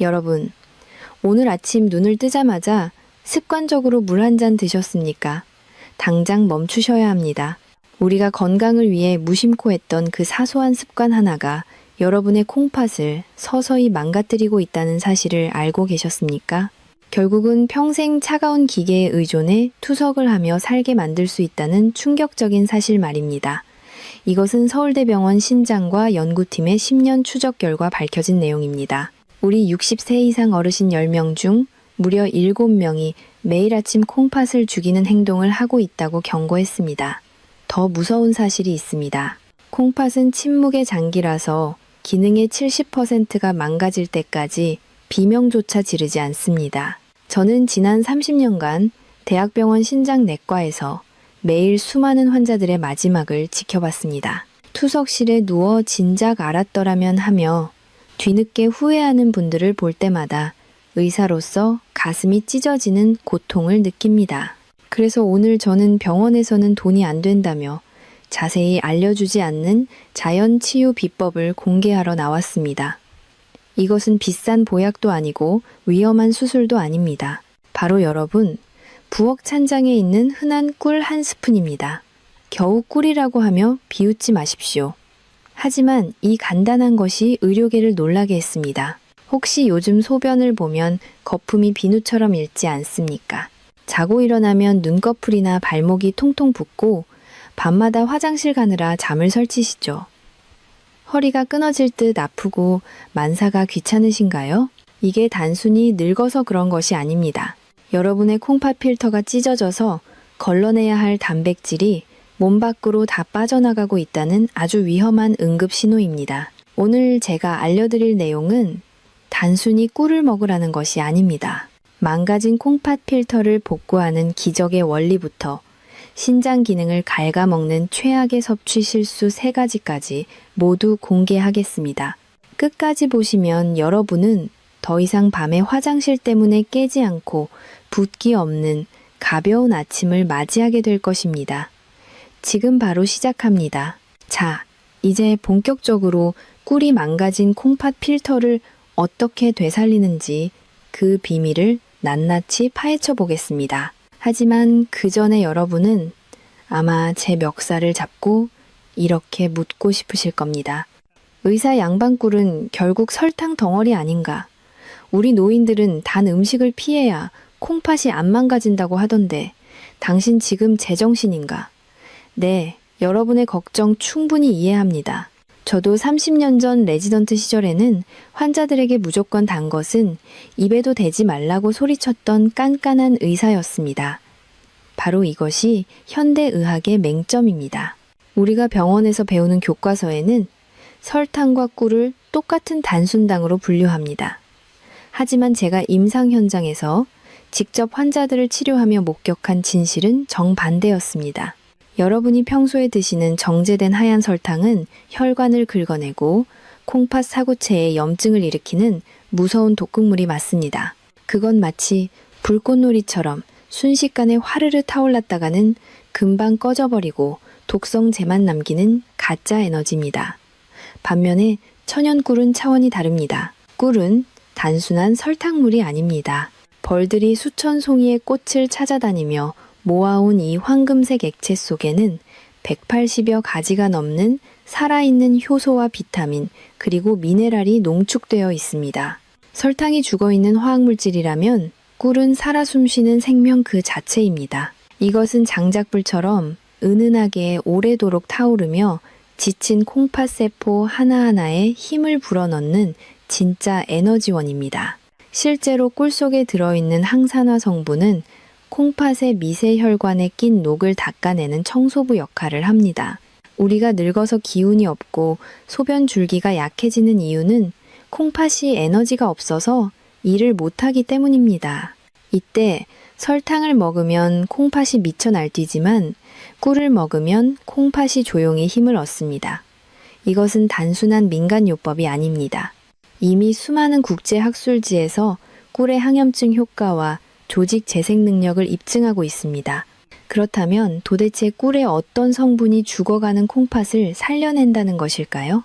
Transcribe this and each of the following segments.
여러분, 오늘 아침 눈을 뜨자마자 습관적으로 물 한 잔 드셨습니까? 당장 멈추셔야 합니다. 우리가 건강을 위해 무심코 했던 그 사소한 습관 하나가 여러분의 콩팥을 서서히 망가뜨리고 있다는 사실을 알고 계셨습니까? 결국은 평생 차가운 기계에 의존해 투석을 하며 살게 만들 수 있다는 충격적인 사실 말입니다. 이것은 서울대병원 신장과 연구팀의 10년 추적 결과 밝혀진 내용입니다. 우리 60세 이상 어르신 10명 중 무려 7명이 매일 아침 콩팥을 죽이는 행동을 하고 있다고 경고했습니다. 더 무서운 사실이 있습니다. 콩팥은 침묵의 장기라서 기능의 70%가 망가질 때까지 비명조차 지르지 않습니다. 저는 지난 30년간 대학병원 신장내과에서 매일 수많은 환자들의 마지막을 지켜봤습니다. 투석실에 누워 진작 알았더라면 하며 뒤늦게 후회하는 분들을 볼 때마다 의사로서 가슴이 찢어지는 고통을 느낍니다. 그래서 오늘 저는 병원에서는 돈이 안 된다며 자세히 알려주지 않는 자연치유 비법을 공개하러 나왔습니다. 이것은 비싼 보약도 아니고 위험한 수술도 아닙니다. 바로 여러분, 부엌 찬장에 있는 흔한 꿀 한 스푼입니다. 겨우 꿀이라고 하며 비웃지 마십시오. 하지만 이 간단한 것이 의료계를 놀라게 했습니다. 혹시 요즘 소변을 보면 거품이 비누처럼 일지 않습니까? 자고 일어나면 눈꺼풀이나 발목이 통통 붓고 밤마다 화장실 가느라 잠을 설치시죠. 허리가 끊어질 듯 아프고 만사가 귀찮으신가요? 이게 단순히 늙어서 그런 것이 아닙니다. 여러분의 콩팥 필터가 찢어져서 걸러내야 할 단백질이 몸 밖으로 다 빠져나가고 있다는 아주 위험한 응급 신호입니다. 오늘 제가 알려드릴 내용은 단순히 꿀을 먹으라는 것이 아닙니다. 망가진 콩팥 필터를 복구하는 기적의 원리부터 신장 기능을 갉아먹는 최악의 섭취 실수 3가지까지 모두 공개하겠습니다. 끝까지 보시면 여러분은 더 이상 밤에 화장실 때문에 깨지 않고 붓기 없는 가벼운 아침을 맞이하게 될 것입니다. 지금 바로 시작합니다. 자, 이제 본격적으로 꿀이 망가진 콩팥 필터를 어떻게 되살리는지 그 비밀을 낱낱이 파헤쳐 보겠습니다. 하지만 그 전에 여러분은 아마 제 멱살을 잡고 이렇게 묻고 싶으실 겁니다. 의사 양반꿀은 결국 설탕 덩어리 아닌가? 우리 노인들은 단 음식을 피해야 콩팥이 안 망가진다고 하던데 당신 지금 제정신인가? 네, 여러분의 걱정 충분히 이해합니다. 저도 30년 전 레지던트 시절에는 환자들에게 무조건 단 것은 입에도 대지 말라고 소리쳤던 깐깐한 의사였습니다. 바로 이것이 현대의학의 맹점입니다. 우리가 병원에서 배우는 교과서에는 설탕과 꿀을 똑같은 단순당으로 분류합니다. 하지만 제가 임상 현장에서 직접 환자들을 치료하며 목격한 진실은 정반대였습니다. 여러분이 평소에 드시는 정제된 하얀 설탕은 혈관을 긁어내고 콩팥 사구체에 염증을 일으키는 무서운 독극물이 맞습니다. 그건 마치 불꽃놀이처럼 순식간에 화르르 타올랐다가는 금방 꺼져버리고 독성제만 남기는 가짜 에너지입니다. 반면에 천연꿀은 차원이 다릅니다. 꿀은 단순한 설탕물이 아닙니다. 벌들이 수천 송이의 꽃을 찾아다니며 모아온 이 황금색 액체 속에는 180여 가지가 넘는 살아있는 효소와 비타민 그리고 미네랄이 농축되어 있습니다. 설탕이 죽어있는 화학물질이라면 꿀은 살아 숨쉬는 생명 그 자체입니다. 이것은 장작불처럼 은은하게 오래도록 타오르며 지친 콩팥 세포 하나하나에 힘을 불어넣는 진짜 에너지원입니다. 실제로 꿀 속에 들어있는 항산화 성분은 콩팥의 미세 혈관에 낀 녹을 닦아내는 청소부 역할을 합니다. 우리가 늙어서 기운이 없고 소변 줄기가 약해지는 이유는 콩팥이 에너지가 없어서 일을 못하기 때문입니다. 이때 설탕을 먹으면 콩팥이 미쳐 날뛰지만 꿀을 먹으면 콩팥이 조용히 힘을 얻습니다. 이것은 단순한 민간요법이 아닙니다. 이미 수많은 국제학술지에서 꿀의 항염증 효과와 조직 재생 능력을 입증하고 있습니다. 그렇다면 도대체 꿀의 어떤 성분이 죽어가는 콩팥을 살려낸다는 것일까요?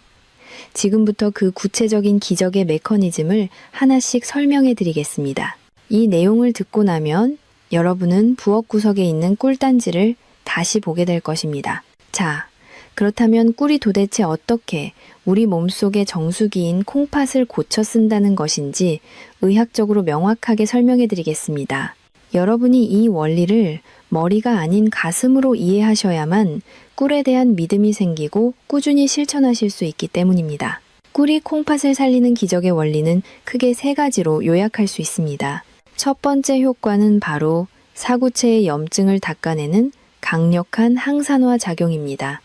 지금부터 그 구체적인 기적의 메커니즘을 하나씩 설명해 드리겠습니다. 이 내용을 듣고 나면 여러분은 부엌 구석에 있는 꿀단지를 다시 보게 될 것입니다. 자, 그렇다면 꿀이 도대체 어떻게 우리 몸속의 정수기인 콩팥을 고쳐 쓴다는 것인지 의학적으로 명확하게 설명해 드리겠습니다. 여러분이 이 원리를 머리가 아닌 가슴으로 이해하셔야만 꿀에 대한 믿음이 생기고 꾸준히 실천하실 수 있기 때문입니다. 꿀이 콩팥을 살리는 기적의 원리는 크게 3가지로 요약할 수 있습니다. 첫 번째 효과는 바로 사구체의 염증을 닦아내는 강력한 항산화 작용입니다.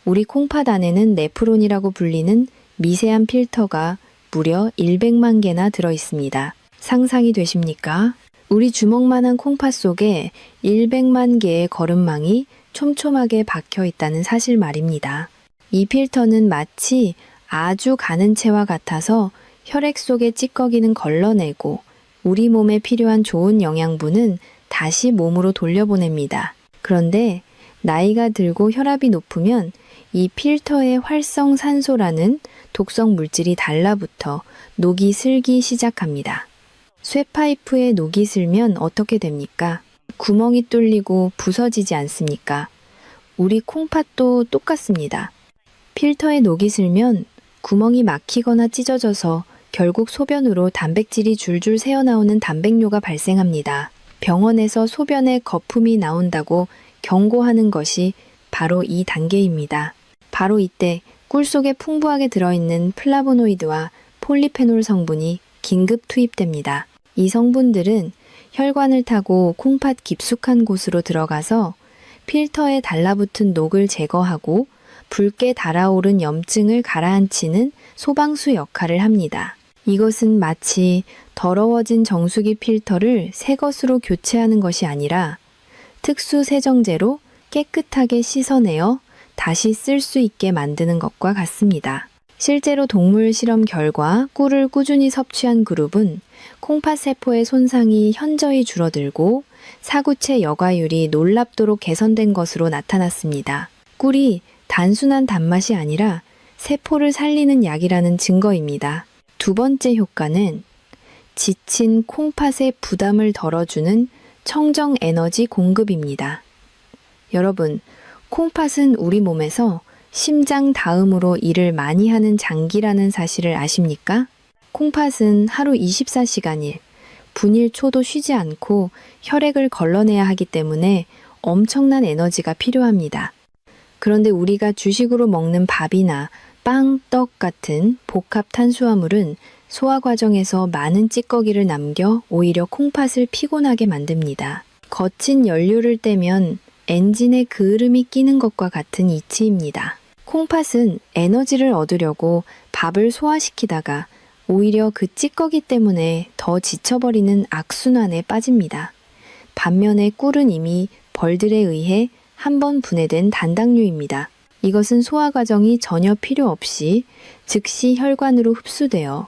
우리 콩팥 안에는 네프론이라고 불리는 미세한 필터가 무려 100만 개나 들어 있습니다. 상상이 되십니까? 우리 주먹만한 콩팥 속에 100만 개의 거름망이 촘촘하게 박혀 있다는 사실 말입니다. 이 필터는 마치 아주 가는 채와 같아서 혈액 속의 찌꺼기는 걸러내고 우리 몸에 필요한 좋은 영양분은 다시 몸으로 돌려보냅니다. 그런데 나이가 들고 혈압이 높으면 이 필터의 활성산소라는 독성 물질이 달라붙어 녹이 슬기 시작합니다. 쇠파이프에 녹이 슬면 어떻게 됩니까? 구멍이 뚫리고 부서지지 않습니까? 우리 콩팥도 똑같습니다. 필터에 녹이 슬면 구멍이 막히거나 찢어져서 결국 소변으로 단백질이 줄줄 새어나오는 단백뇨가 발생합니다. 병원에서 소변에 거품이 나온다고 경고하는 것이 바로 이 단계입니다. 바로 이때 꿀 속에 풍부하게 들어있는 플라보노이드와 폴리페놀 성분이 긴급 투입됩니다. 이 성분들은 혈관을 타고 콩팥 깊숙한 곳으로 들어가서 필터에 달라붙은 녹을 제거하고 붉게 달아오른 염증을 가라앉히는 소방수 역할을 합니다. 이것은 마치 더러워진 정수기 필터를 새 것으로 교체하는 것이 아니라 특수 세정제로 깨끗하게 씻어내어 다시 쓸 수 있게 만드는 것과 같습니다. 실제로 동물 실험 결과 꿀을 꾸준히 섭취한 그룹은 콩팥 세포의 손상이 현저히 줄어들고 사구체 여과율이 놀랍도록 개선된 것으로 나타났습니다. 꿀이 단순한 단맛이 아니라 세포를 살리는 약이라는 증거입니다. 두 번째 효과는 지친 콩팥의 부담을 덜어주는 청정 에너지 공급입니다. 여러분, 콩팥은 우리 몸에서 심장 다음으로 일을 많이 하는 장기라는 사실을 아십니까? 콩팥은 하루 24시간일, 분일 초도 쉬지 않고 혈액을 걸러내야 하기 때문에 엄청난 에너지가 필요합니다. 그런데 우리가 주식으로 먹는 밥이나 빵, 떡 같은 복합 탄수화물은 소화 과정에서 많은 찌꺼기를 남겨 오히려 콩팥을 피곤하게 만듭니다. 거친 연료를 떼면 엔진에 그을음이 끼는 것과 같은 이치입니다. 콩팥은 에너지를 얻으려고 밥을 소화시키다가 오히려 그 찌꺼기 때문에 더 지쳐버리는 악순환에 빠집니다. 반면에 꿀은 이미 벌들에 의해 한 번 분해된 단당류입니다. 이것은 소화 과정이 전혀 필요 없이 즉시 혈관으로 흡수되어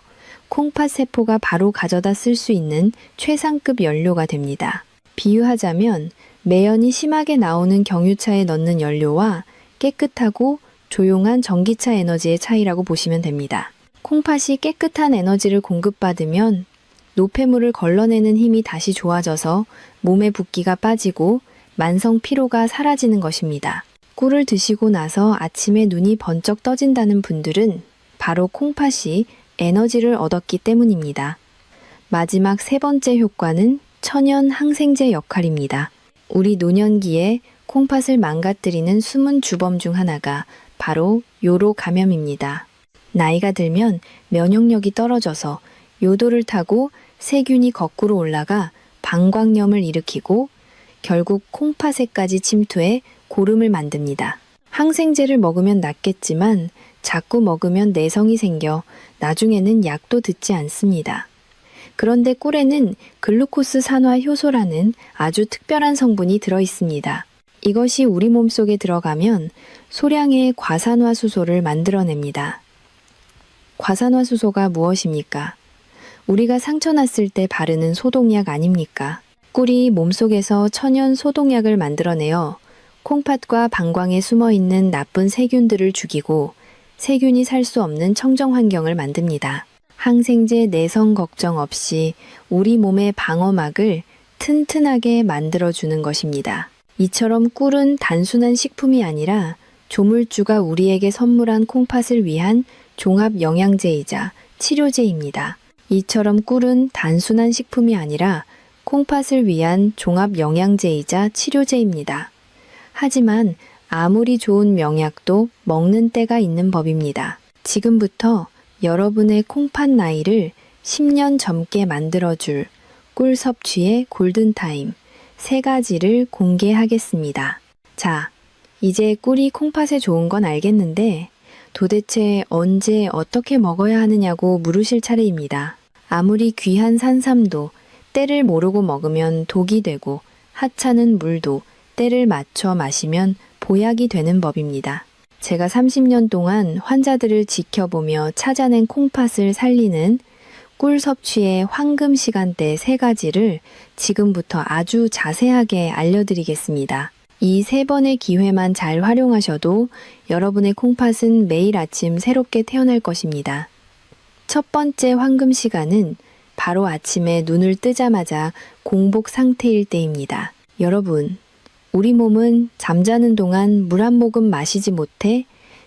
콩팥 세포가 바로 가져다 쓸 수 있는 최상급 연료가 됩니다. 비유하자면 매연이 심하게 나오는 경유차에 넣는 연료와 깨끗하고 조용한 전기차 에너지의 차이라고 보시면 됩니다. 콩팥이 깨끗한 에너지를 공급받으면 노폐물을 걸러내는 힘이 다시 좋아져서 몸의 붓기가 빠지고 만성 피로가 사라지는 것입니다. 꿀을 드시고 나서 아침에 눈이 번쩍 떠진다는 분들은 바로 콩팥이 에너지를 얻었기 때문입니다. 마지막 세 번째 효과는 천연 항생제 역할입니다. 우리 노년기에 콩팥을 망가뜨리는 숨은 주범 중 하나가 바로 요로 감염입니다. 나이가 들면 면역력이 떨어져서 요도를 타고 세균이 거꾸로 올라가 방광염을 일으키고 결국 콩팥에까지 침투해 고름을 만듭니다. 항생제를 먹으면 낫겠지만 자꾸 먹으면 내성이 생겨 나중에는 약도 듣지 않습니다. 그런데 꿀에는 글루코스 산화 효소라는 아주 특별한 성분이 들어 있습니다. 이것이 우리 몸속에 들어가면 소량의 과산화수소를 만들어냅니다. 과산화수소가 무엇입니까? 우리가 상처 났을 때 바르는 소독약 아닙니까? 꿀이 몸속에서 천연 소독약을 만들어내어 콩팥과 방광에 숨어있는 나쁜 세균들을 죽이고 세균이 살 수 없는 청정 환경을 만듭니다. 항생제 내성 걱정 없이 우리 몸의 방어막을 튼튼하게 만들어주는 것입니다. 이처럼 꿀은 단순한 식품이 아니라 조물주가 우리에게 선물한 콩팥을 위한 종합 영양제이자 치료제입니다. 이처럼 꿀은 단순한 식품이 아니라 콩팥을 위한 종합 영양제이자 치료제입니다. 하지만 아무리 좋은 명약도 먹는 때가 있는 법입니다. 지금부터 여러분의 콩팥 나이를 10년 젊게 만들어줄 꿀 섭취의 골든타임 3가지를 공개하겠습니다. 자, 이제 꿀이 콩팥에 좋은 건 알겠는데 도대체 언제 어떻게 먹어야 하느냐고 물으실 차례입니다. 아무리 귀한 산삼도 때를 모르고 먹으면 독이 되고 하찮은 물도 때를 맞춰 마시면 보약이 되는 법입니다. 제가 30년 동안 환자들을 지켜보며 찾아낸 콩팥을 살리는 꿀 섭취의 황금 시간대 3가지를 지금부터 아주 자세하게 알려드리겠습니다. 이 3번의 기회만 잘 활용하셔도 여러분의 콩팥은 매일 아침 새롭게 태어날 것입니다. 첫 번째 황금 시간은 바로 아침에 눈을 뜨자마자 공복 상태일 때입니다. 여러분, 우리 몸은 잠자는 동안 물 한 모금 마시지 못해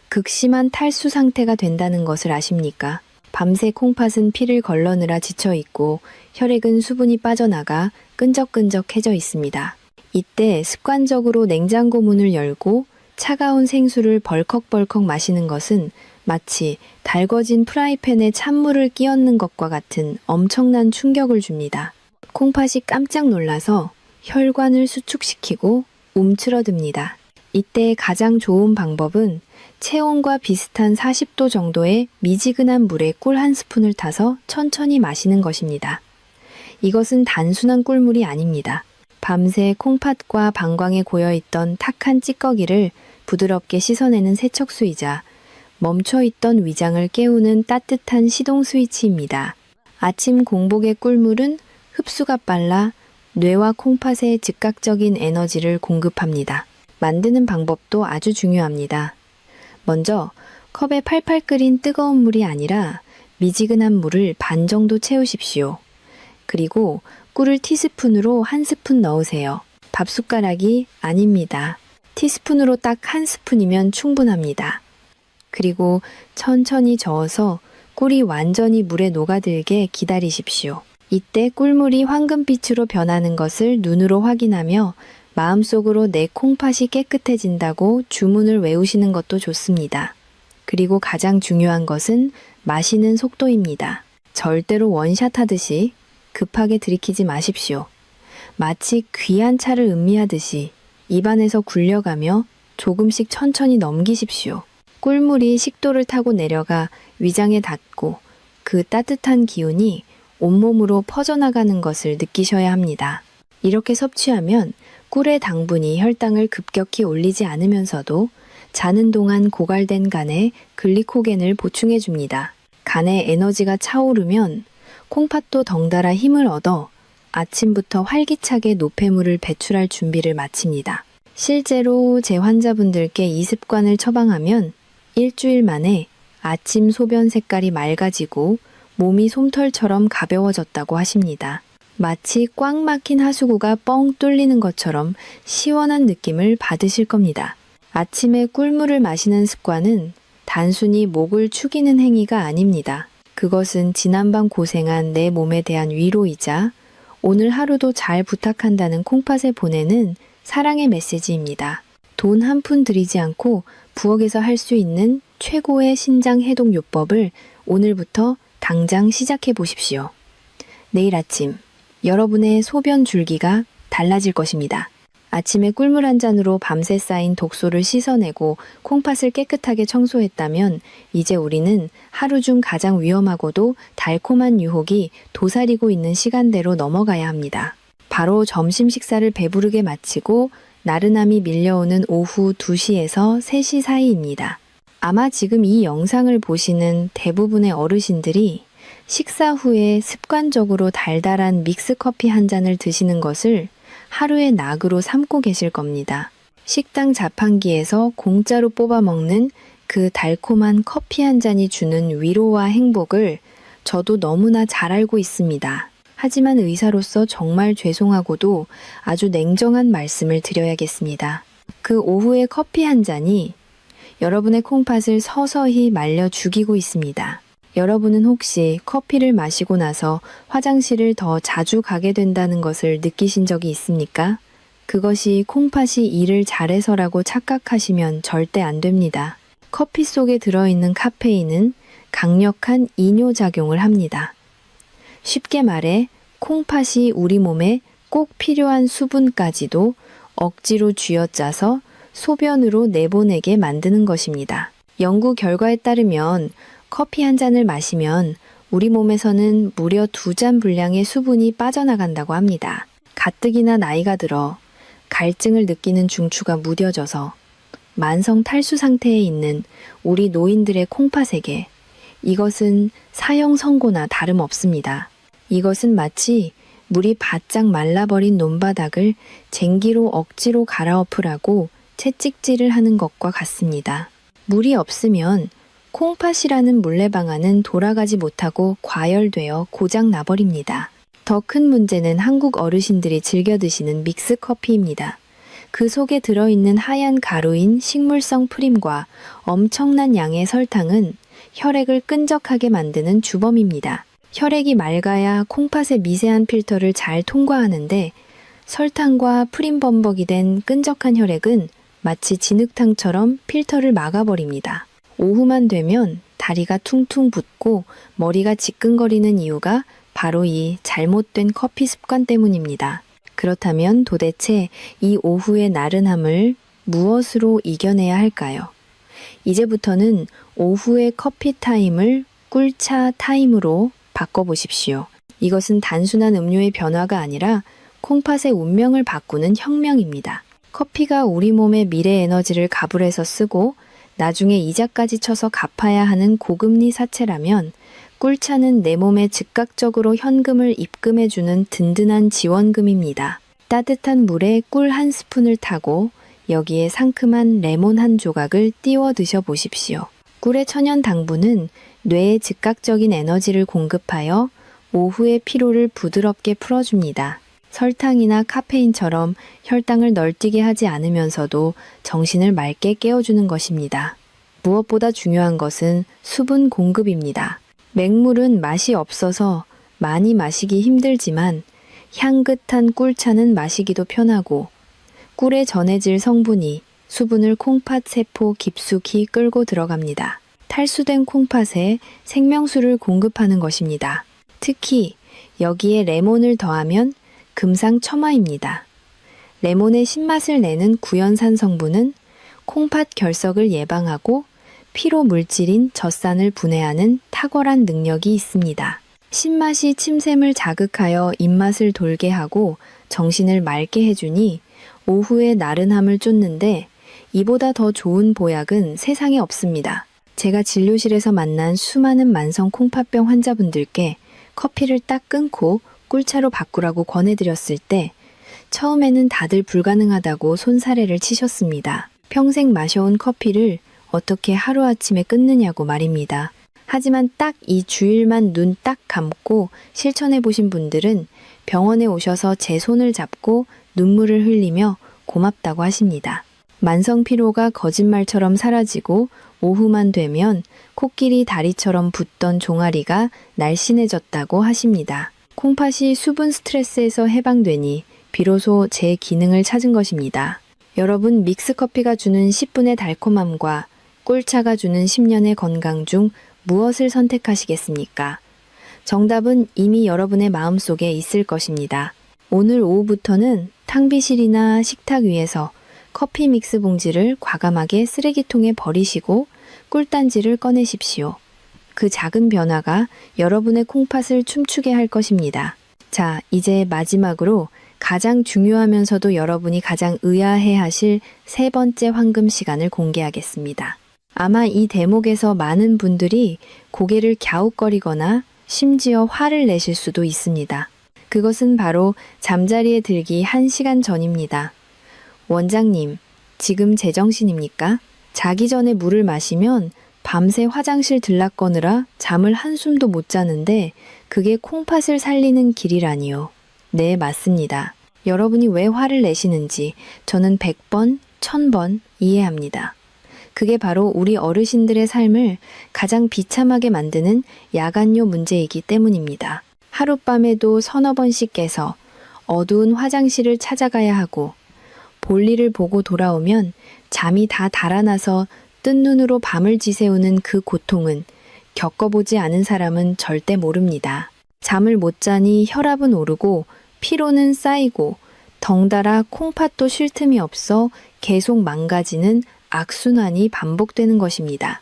극심한 탈수 상태가 된다는 것을 아십니까? 밤새 콩팥은 피를 걸러느라 지쳐있고 혈액은 수분이 빠져나가 끈적끈적해져 있습니다. 이때 습관적으로 냉장고 문을 열고 차가운 생수를 벌컥벌컥 마시는 것은 마치 달궈진 프라이팬에 찬물을 끼얹는 것과 같은 엄청난 충격을 줍니다. 콩팥이 깜짝 놀라서 혈관을 수축시키고 움츠러듭니다. 이때 가장 좋은 방법은 체온과 비슷한 40도 정도의 미지근한 물에 꿀 한 스푼을 타서 천천히 마시는 것입니다. 이것은 단순한 꿀물이 아닙니다. 밤새 콩팥과 방광에 고여있던 탁한 찌꺼기를 부드럽게 씻어내는 세척수이자 멈춰있던 위장을 깨우는 따뜻한 시동 스위치입니다. 아침 공복의 꿀물은 흡수가 빨라 뇌와 콩팥에 즉각적인 에너지를 공급합니다. 만드는 방법도 아주 중요합니다. 먼저 컵에 팔팔 끓인 뜨거운 물이 아니라 미지근한 물을 반 정도 채우십시오. 그리고 꿀을 티스푼으로 1스푼 넣으세요. 밥숟가락이 아닙니다. 티스푼으로 딱 1스푼이면 충분합니다. 그리고 천천히 저어서 꿀이 완전히 물에 녹아들게 기다리십시오. 이때 꿀물이 황금빛으로 변하는 것을 눈으로 확인하며 마음속으로 내 콩팥이 깨끗해진다고 주문을 외우시는 것도 좋습니다. 그리고 가장 중요한 것은 마시는 속도입니다. 절대로 원샷 하듯이 급하게 들이키지 마십시오. 마치 귀한 차를 음미하듯이 입안에서 굴려가며 조금씩 천천히 넘기십시오. 꿀물이 식도를 타고 내려가 위장에 닿고 그 따뜻한 기운이 온몸으로 퍼져나가는 것을 느끼셔야 합니다. 이렇게 섭취하면 꿀의 당분이 혈당을 급격히 올리지 않으면서도 자는 동안 고갈된 간에 글리코겐을 보충해 줍니다. 간에 에너지가 차오르면 콩팥도 덩달아 힘을 얻어 아침부터 활기차게 노폐물을 배출할 준비를 마칩니다. 실제로 제 환자분들께 이 습관을 처방하면 일주일 만에 아침 소변 색깔이 맑아지고 몸이 솜털처럼 가벼워졌다고 하십니다. 마치 꽉 막힌 하수구가 뻥 뚫리는 것처럼 시원한 느낌을 받으실 겁니다. 아침에 꿀물을 마시는 습관은 단순히 목을 축이는 행위가 아닙니다. 그것은 지난밤 고생한 내 몸에 대한 위로이자 오늘 하루도 잘 부탁한다는 콩팥에 보내는 사랑의 메시지입니다. 돈 한 푼 들이지 않고 부엌에서 할 수 있는 최고의 신장 해독 요법을 오늘부터 당장 시작해 보십시오. 내일 아침 여러분의 소변 줄기가 달라질 것입니다. 아침에 꿀물 한 잔으로 밤새 쌓인 독소를 씻어내고 콩팥을 깨끗하게 청소했다면 이제 우리는 하루 중 가장 위험하고도 달콤한 유혹이 도사리고 있는 시간대로 넘어가야 합니다. 바로 점심 식사를 배부르게 마치고 나른함이 밀려오는 오후 2시에서 3시 사이입니다. 아마 지금 이 영상을 보시는 대부분의 어르신들이 식사 후에 습관적으로 달달한 믹스커피 한 잔을 드시는 것을 하루의 낙으로 삼고 계실 겁니다. 식당 자판기에서 공짜로 뽑아 먹는 그 달콤한 커피 한 잔이 주는 위로와 행복을 저도 너무나 잘 알고 있습니다. 하지만 의사로서 정말 죄송하고도 아주 냉정한 말씀을 드려야겠습니다. 그 오후의 커피 한 잔이 여러분의 콩팥을 서서히 말려 죽이고 있습니다. 여러분은 혹시 커피를 마시고 나서 화장실을 더 자주 가게 된다는 것을 느끼신 적이 있습니까? 그것이 콩팥이 일을 잘해서라고 착각하시면 절대 안 됩니다. 커피 속에 들어있는 카페인은 강력한 이뇨작용을 합니다. 쉽게 말해 콩팥이 우리 몸에 꼭 필요한 수분까지도 억지로 쥐어짜서 소변으로 내보내게 만드는 것입니다. 연구 결과에 따르면 커피 한 잔을 마시면 우리 몸에서는 무려 2잔 분량의 수분이 빠져나간다고 합니다. 가뜩이나 나이가 들어 갈증을 느끼는 중추가 무뎌져서 만성 탈수 상태에 있는 우리 노인들의 콩팥에게 이것은 사형 선고나 다름없습니다. 이것은 마치 물이 바짝 말라버린 논바닥을 쟁기로 억지로 갈아엎으라고 채찍질을 하는 것과 같습니다. 물이 없으면 콩팥이라는 물레방아는 돌아가지 못하고 과열되어 고장 나버립니다. 더 큰 문제는 한국 어르신들이 즐겨 드시는 믹스커피입니다. 그 속에 들어있는 하얀 가루인 식물성 프림과 엄청난 양의 설탕은 혈액을 끈적하게 만드는 주범입니다. 혈액이 맑아야 콩팥의 미세한 필터를 잘 통과하는데 설탕과 프림 범벅이 된 끈적한 혈액은 마치 진흙탕처럼 필터를 막아버립니다. 오후만 되면 다리가 퉁퉁 붓고 머리가 지끈거리는 이유가 바로 이 잘못된 커피 습관 때문입니다. 그렇다면 도대체 이 오후의 나른함을 무엇으로 이겨내야 할까요? 이제부터는 오후의 커피 타임을 꿀차 타임으로 바꿔보십시오. 이것은 단순한 음료의 변화가 아니라 콩팥의 운명을 바꾸는 혁명입니다. 커피가 우리 몸의 미래 에너지를 가불해서 쓰고 나중에 이자까지 쳐서 갚아야 하는 고금리 사채라면 꿀차는 내 몸에 즉각적으로 현금을 입금해주는 든든한 지원금입니다. 따뜻한 물에 꿀 한 스푼을 타고 여기에 상큼한 레몬 한 조각을 띄워 드셔보십시오. 꿀의 천연 당분은 뇌에 즉각적인 에너지를 공급하여 오후의 피로를 부드럽게 풀어줍니다. 설탕이나 카페인처럼 혈당을 널뛰게 하지 않으면서도 정신을 맑게 깨워주는 것입니다. 무엇보다 중요한 것은 수분 공급입니다. 맹물은 맛이 없어서 많이 마시기 힘들지만 향긋한 꿀차는 마시기도 편하고 꿀에 전해질 성분이 수분을 콩팥 세포 깊숙이 끌고 들어갑니다. 탈수된 콩팥에 생명수를 공급하는 것입니다. 특히 여기에 레몬을 더하면 금상첨화입니다. 레몬의 신맛을 내는 구연산 성분은 콩팥 결석을 예방하고 피로 물질인 젖산을 분해하는 탁월한 능력이 있습니다. 신맛이 침샘을 자극하여 입맛을 돌게 하고 정신을 맑게 해주니 오후의 나른함을 쫓는데 이보다 더 좋은 보약은 세상에 없습니다. 제가 진료실에서 만난 수많은 만성 콩팥병 환자분들께 커피를 딱 끊고 꿀차로 바꾸라고 권해드렸을 때 처음에는 다들 불가능하다고 손사래를 치셨습니다. 평생 마셔온 커피를 어떻게 하루아침에 끊느냐고 말입니다. 하지만 딱 이 주일만 눈 딱 감고 실천해 보신 분들은 병원에 오셔서 제 손을 잡고 눈물을 흘리며 고맙다고 하십니다. 만성 피로가 거짓말처럼 사라지고 오후만 되면 코끼리 다리처럼 붓던 종아리가 날씬해졌다고 하십니다. 콩팥이 수분 스트레스에서 해방되니 비로소 제 기능을 찾은 것입니다. 여러분, 믹스커피가 주는 10분의 달콤함과 꿀차가 주는 10년의 건강 중 무엇을 선택하시겠습니까? 정답은 이미 여러분의 마음속에 있을 것입니다. 오늘 오후부터는 탕비실이나 식탁 위에서 커피 믹스 봉지를 과감하게 쓰레기통에 버리시고 꿀단지를 꺼내십시오. 그 작은 변화가 여러분의 콩팥을 춤추게 할 것입니다. 자, 이제 마지막으로 가장 중요하면서도 여러분이 가장 의아해하실 세 번째 황금 시간을 공개하겠습니다. 아마 이 대목에서 많은 분들이 고개를 갸웃거리거나 심지어 화를 내실 수도 있습니다. 그것은 바로 잠자리에 들기 1시간 전입니다. 원장님, 지금 제정신입니까? 자기 전에 물을 마시면 밤새 화장실 들락거느라 잠을 한숨도 못 자는데 그게 콩팥을 살리는 길이라니요. 네, 맞습니다. 여러분이 왜 화를 내시는지 저는 100번, 1000번 이해합니다. 그게 바로 우리 어르신들의 삶을 가장 비참하게 만드는 야간요 문제이기 때문입니다. 하룻밤에도 서너 번씩 깨서 어두운 화장실을 찾아가야 하고 볼일을 보고 돌아오면 잠이 다 달아나서 뜬 눈으로 밤을 지새우는 그 고통은 겪어보지 않은 사람은 절대 모릅니다. 잠을 못 자니 혈압은 오르고 피로는 쌓이고 덩달아 콩팥도 쉴 틈이 없어 계속 망가지는 악순환이 반복되는 것입니다.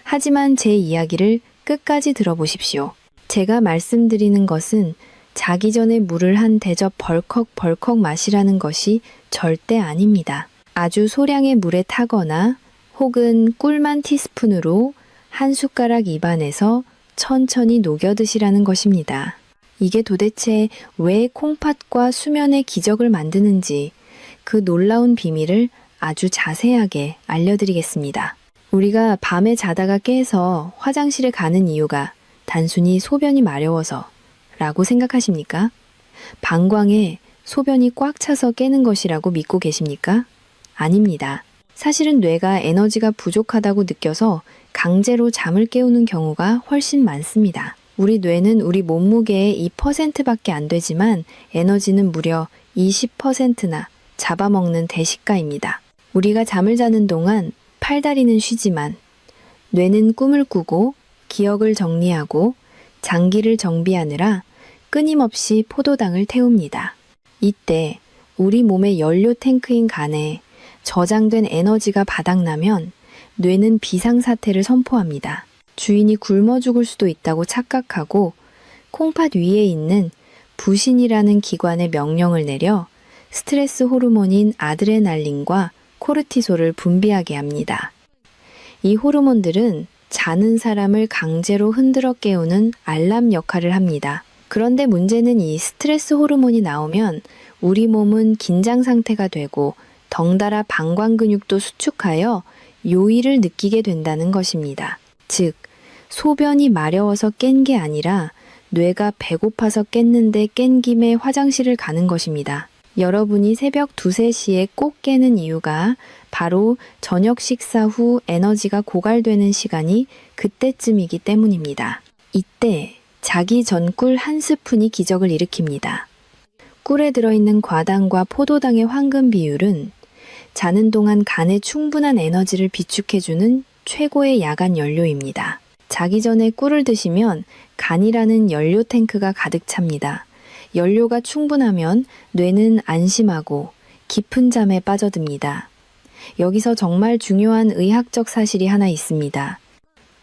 하지만 제 이야기를 끝까지 들어보십시오. 제가 말씀드리는 것은 자기 전에 물을 한 대접 벌컥벌컥 마시라는 것이 절대 아닙니다. 아주 소량의 물에 타거나 혹은 꿀만 티스푼으로 한 숟가락 입안에서 천천히 녹여 드시라는 것입니다. 이게 도대체 왜 콩팥과 수면의 기적을 만드는지 그 놀라운 비밀을 아주 자세하게 알려드리겠습니다. 우리가 밤에 자다가 깨서 화장실에 가는 이유가 단순히 소변이 마려워서 라고 생각하십니까? 방광에 소변이 꽉 차서 깨는 것이라고 믿고 계십니까? 아닙니다. 사실은 뇌가 에너지가 부족하다고 느껴서 강제로 잠을 깨우는 경우가 훨씬 많습니다. 우리 뇌는 우리 몸무게의 2%밖에 안 되지만 에너지는 무려 20%나 잡아먹는 대식가입니다. 우리가 잠을 자는 동안 팔다리는 쉬지만 뇌는 꿈을 꾸고 기억을 정리하고 장기를 정비하느라 끊임없이 포도당을 태웁니다. 이때 우리 몸의 연료 탱크인 간에 저장된 에너지가 바닥나면 뇌는 비상사태를 선포합니다. 주인이 굶어 죽을 수도 있다고 착각하고 콩팥 위에 있는 부신이라는 기관에 명령을 내려 스트레스 호르몬인 아드레날린과 코르티솔을 분비하게 합니다. 이 호르몬들은 자는 사람을 강제로 흔들어 깨우는 알람 역할을 합니다. 그런데 문제는 이 스트레스 호르몬이 나오면 우리 몸은 긴장 상태가 되고 덩달아 방광 근육도 수축하여 요일을 느끼게 된다는 것입니다. 즉, 소변이 마려워서 깬 게 아니라 뇌가 배고파서 깼는데 깬 김에 화장실을 가는 것입니다. 여러분이 새벽 2, 3시에 꼭 깨는 이유가 바로 저녁 식사 후 에너지가 고갈되는 시간이 그때쯤이기 때문입니다. 이때 자기 전 꿀 한 스푼이 기적을 일으킵니다. 꿀에 들어있는 과당과 포도당의 황금 비율은 자는 동안 간에 충분한 에너지를 비축해주는 최고의 야간 연료입니다. 자기 전에 꿀을 드시면 간이라는 연료 탱크가 가득 찹니다. 연료가 충분하면 뇌는 안심하고 깊은 잠에 빠져듭니다. 여기서 정말 중요한 의학적 사실이 하나 있습니다.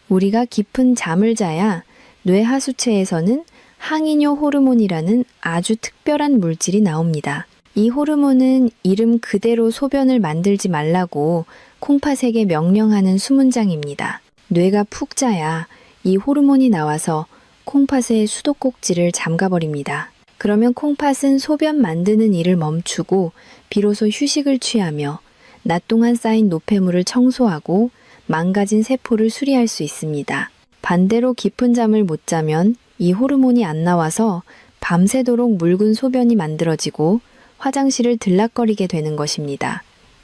우리가 깊은 잠을 자야 뇌 하수체에서는 항이뇨 호르몬이라는 아주 특별한 물질이 나옵니다. 이 호르몬은 이름 그대로 소변을 만들지 말라고 콩팥에게 명령하는 수문장입니다. 뇌가 푹 자야 이 호르몬이 나와서 콩팥의 수도꼭지를 잠가버립니다. 그러면 콩팥은 소변 만드는 일을 멈추고 비로소 휴식을 취하며 낮 동안 쌓인 노폐물을 청소하고 망가진 세포를 수리할 수 있습니다. 반대로 깊은 잠을 못 자면 이 호르몬이 안 나와서 밤새도록 묽은 소변이 만들어지고 화장실을 들락거리게 되는 것입니다.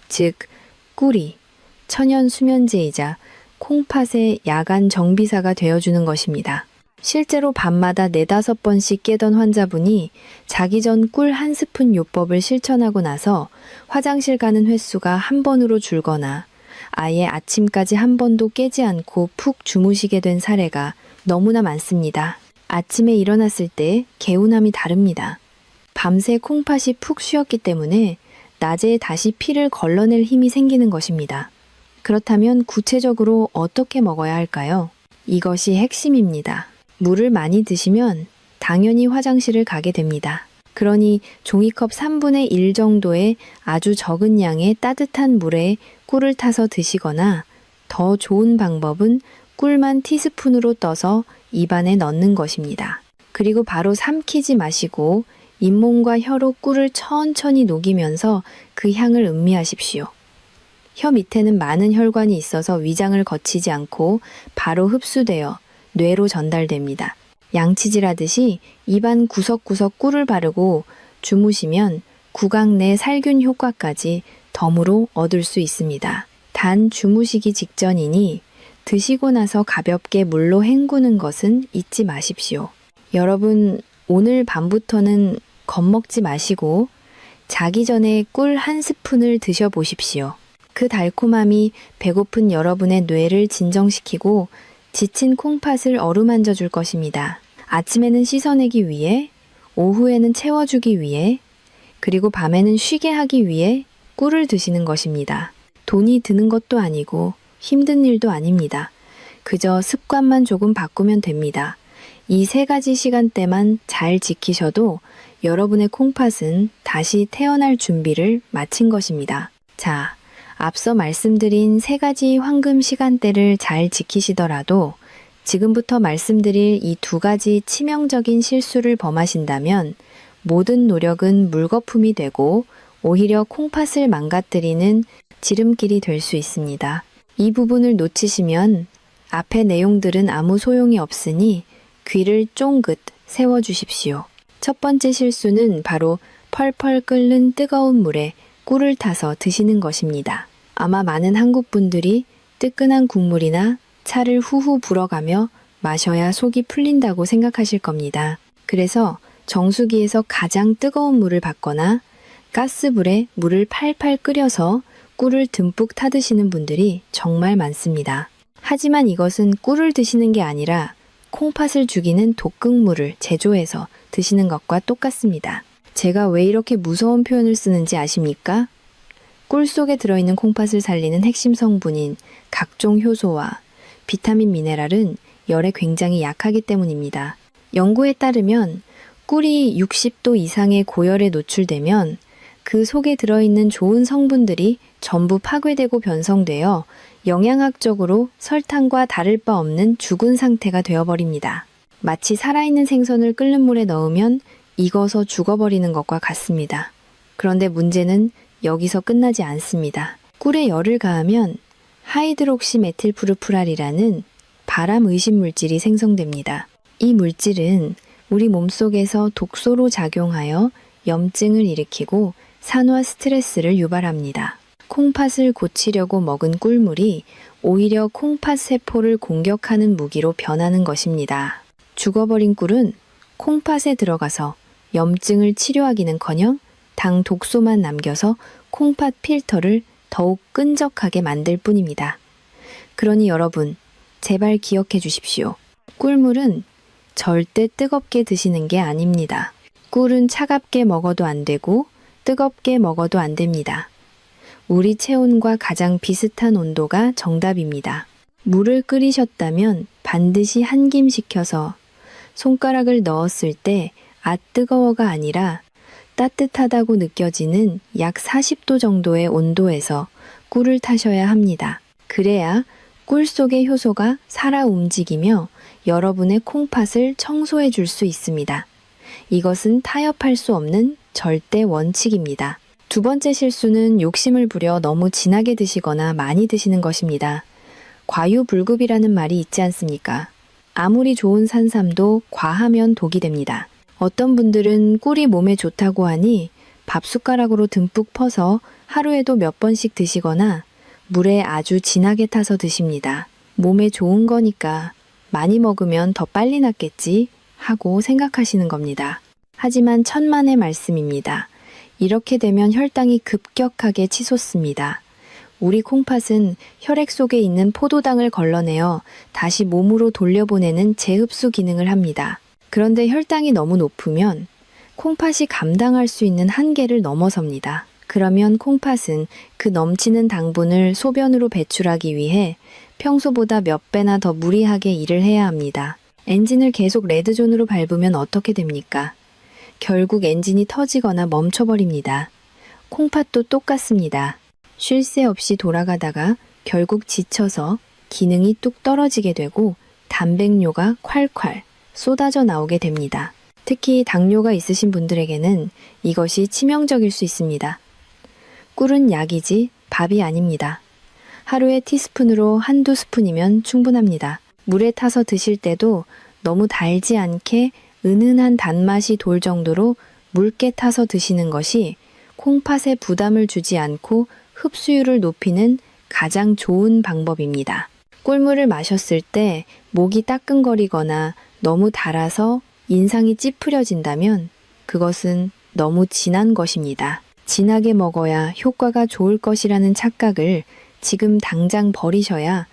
즉, 꿀이 천연 수면제이자 콩팥의 야간 정비사가 되어주는 것입니다. 실제로 밤마다 4-5번씩 깨던 환자분이 자기 전 꿀 한 스푼 요법을 실천하고 나서 화장실 가는 횟수가 한 번으로 줄거나 아예 아침까지 한 번도 깨지 않고 푹 주무시게 된 사례가 너무나 많습니다. 아침에 일어났을 때 개운함이 다릅니다. 밤새 콩팥이 푹 쉬었기 때문에 낮에 다시 피를 걸러낼 힘이 생기는 것입니다. 그렇다면 구체적으로 어떻게 먹어야 할까요? 이것이 핵심입니다. 물을 많이 드시면 당연히 화장실을 가게 됩니다. 그러니 종이컵 3분의 1 정도의 아주 적은 양의 따뜻한 물에 꿀을 타서 드시거나 더 좋은 방법은 꿀만 티스푼으로 떠서 입안에 넣는 것입니다. 그리고 바로 삼키지 마시고 잇몸과 혀로 꿀을 천천히 녹이면서 그 향을 음미하십시오. 혀 밑에는 많은 혈관이 있어서 위장을 거치지 않고 바로 흡수되어 뇌로 전달됩니다. 양치질하듯이 입안 구석구석 꿀을 바르고 주무시면 구강 내 살균 효과까지 덤으로 얻을 수 있습니다. 단 주무시기 직전이니 드시고 나서 가볍게 물로 헹구는 것은 잊지 마십시오. 여러분, 오늘 밤부터는 겁먹지 마시고 자기 전에 꿀 한 스푼을 드셔보십시오. 그 달콤함이 배고픈 여러분의 뇌를 진정시키고 지친 콩팥을 어루만져 줄 것입니다. 아침에는 씻어내기 위해, 오후에는 채워주기 위해, 그리고 밤에는 쉬게 하기 위해 꿀을 드시는 것입니다. 돈이 드는 것도 아니고 힘든 일도 아닙니다. 그저 습관만 조금 바꾸면 됩니다. 이 3가지 시간대만 잘 지키셔도 여러분의 콩팥은 다시 태어날 준비를 마친 것입니다. 자, 앞서 말씀드린 3가지 황금 시간대를 잘 지키시더라도 지금부터 말씀드릴 이 2가지 치명적인 실수를 범하신다면 모든 노력은 물거품이 되고 오히려 콩팥을 망가뜨리는 지름길이 될 수 있습니다. 이 부분을 놓치시면 앞의 내용들은 아무 소용이 없으니 귀를 쫑긋 세워주십시오. 첫 번째 실수는 바로 펄펄 끓는 뜨거운 물에 꿀을 타서 드시는 것입니다. 아마 많은 한국 분들이 뜨끈한 국물이나 차를 후후 불어가며 마셔야 속이 풀린다고 생각하실 겁니다. 그래서 정수기에서 가장 뜨거운 물을 받거나 가스불에 물을 팔팔 끓여서 꿀을 듬뿍 타드시는 분들이 정말 많습니다. 하지만 이것은 꿀을 드시는 게 아니라 콩팥을 죽이는 독극물을 제조해서 드시는 것과 똑같습니다. 제가 왜 이렇게 무서운 표현을 쓰는지 아십니까? 꿀 속에 들어있는 콩팥을 살리는 핵심 성분인 각종 효소와 비타민 미네랄은 열에 굉장히 약하기 때문입니다. 연구에 따르면 꿀이 60도 이상의 고열에 노출되면 그 속에 들어있는 좋은 성분들이 전부 파괴되고 변성되어 영양학적으로 설탕과 다를 바 없는 죽은 상태가 되어버립니다. 마치 살아있는 생선을 끓는 물에 넣으면 익어서 죽어버리는 것과 같습니다. 그런데 문제는 여기서 끝나지 않습니다. 꿀에 열을 가하면 하이드록시 메틸푸르푸랄이라는 발암 의심 물질이 생성됩니다. 이 물질은 우리 몸속에서 독소로 작용하여 염증을 일으키고 산화 스트레스를 유발합니다. 콩팥을 고치려고 먹은 꿀물이 오히려 콩팥 세포를 공격하는 무기로 변하는 것입니다. 죽어버린 꿀은 콩팥에 들어가서 염증을 치료하기는커녕 당 독소만 남겨서 콩팥 필터를 더욱 끈적하게 만들 뿐입니다. 그러니 여러분, 제발 기억해 주십시오. 꿀물은 절대 뜨겁게 드시는 게 아닙니다. 꿀은 차갑게 먹어도 안 되고 뜨겁게 먹어도 안 됩니다. 우리 체온과 가장 비슷한 온도가 정답입니다. 물을 끓이셨다면 반드시 한김 식혀서 손가락을 넣었을 때 아 뜨거워가 아니라 따뜻하다고 느껴지는 약 40도 정도의 온도에서 꿀을 타셔야 합니다. 그래야 꿀 속의 효소가 살아 움직이며 여러분의 콩팥을 청소해 줄 수 있습니다. 이것은 타협할 수 없는 절대 원칙입니다. 두 번째 실수는 욕심을 부려 너무 진하게 드시거나 많이 드시는 것입니다. 과유불급이라는 말이 있지 않습니까? 아무리 좋은 산삼도 과하면 독이 됩니다. 어떤 분들은 꿀이 몸에 좋다고 하니 밥숟가락으로 듬뿍 퍼서 하루에도 몇 번씩 드시거나 물에 아주 진하게 타서 드십니다. 몸에 좋은 거니까 많이 먹으면 더 빨리 낫겠지 하고 생각하시는 겁니다. 하지만 천만의 말씀입니다. 이렇게 되면 혈당이 급격하게 치솟습니다. 우리 콩팥은 혈액 속에 있는 포도당을 걸러내어 다시 몸으로 돌려보내는 재흡수 기능을 합니다. 그런데 혈당이 너무 높으면 콩팥이 감당할 수 있는 한계를 넘어섭니다. 그러면 콩팥은 그 넘치는 당분을 소변으로 배출하기 위해 평소보다 몇 배나 더 무리하게 일을 해야 합니다. 엔진을 계속 레드존으로 밟으면 어떻게 됩니까? 결국 엔진이 터지거나 멈춰버립니다. 콩팥도 똑같습니다. 쉴 새 없이 돌아가다가 결국 지쳐서 기능이 뚝 떨어지게 되고 단백뇨가 콸콸 쏟아져 나오게 됩니다. 특히 당뇨가 있으신 분들에게는 이것이 치명적일 수 있습니다. 꿀은 약이지 밥이 아닙니다. 하루에 티스푼으로 한두 스푼이면 충분합니다. 물에 타서 드실 때도 너무 달지 않게 은은한 단맛이 돌 정도로 묽게 타서 드시는 것이 콩팥에 부담을 주지 않고 흡수율을 높이는 가장 좋은 방법입니다. 꿀물을 마셨을 때 목이 따끔거리거나 너무 달아서 인상이 찌푸려진다면 그것은 너무 진한 것입니다. 진하게 먹어야 효과가 좋을 것이라는 착각을 지금 당장 버리셔야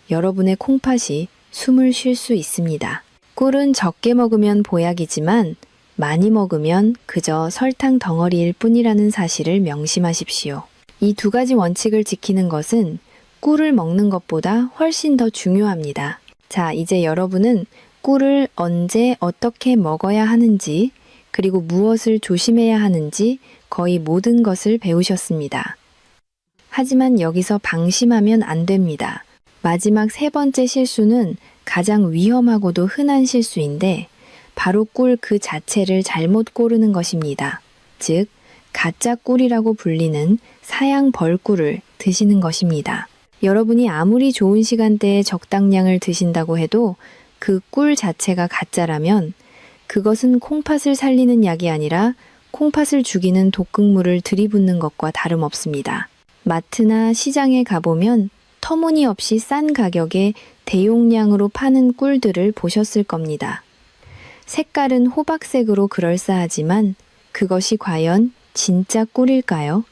여러분의 콩팥이 숨을 쉴 수 있습니다. 꿀은 적게 먹으면 보약이지만 많이 먹으면 그저 설탕 덩어리일 뿐이라는 사실을 명심하십시오. 이 두 가지 원칙을 지키는 것은 꿀을 먹는 것보다 훨씬 더 중요합니다. 자, 이제 여러분은 꿀을 언제 어떻게 먹어야 하는지, 그리고 무엇을 조심해야 하는지 거의 모든 것을 배우셨습니다. 하지만 여기서 방심하면 안 됩니다. 마지막 세 번째 실수는 가장 위험하고도 흔한 실수인데 바로 꿀 그 자체를 잘못 고르는 것입니다. 즉, 가짜 꿀이라고 불리는 사양 벌꿀을 드시는 것입니다. 여러분이 아무리 좋은 시간대에 적당량을 드신다고 해도 그 꿀 자체가 가짜라면 그것은 콩팥을 살리는 약이 아니라 콩팥을 죽이는 독극물을 들이붓는 것과 다름없습니다. 마트나 시장에 가보면 터무니없이 싼 가격에 대용량으로 파는 꿀들을 보셨을 겁니다. 색깔은 호박색으로 그럴싸하지만 그것이 과연 진짜 꿀일까요?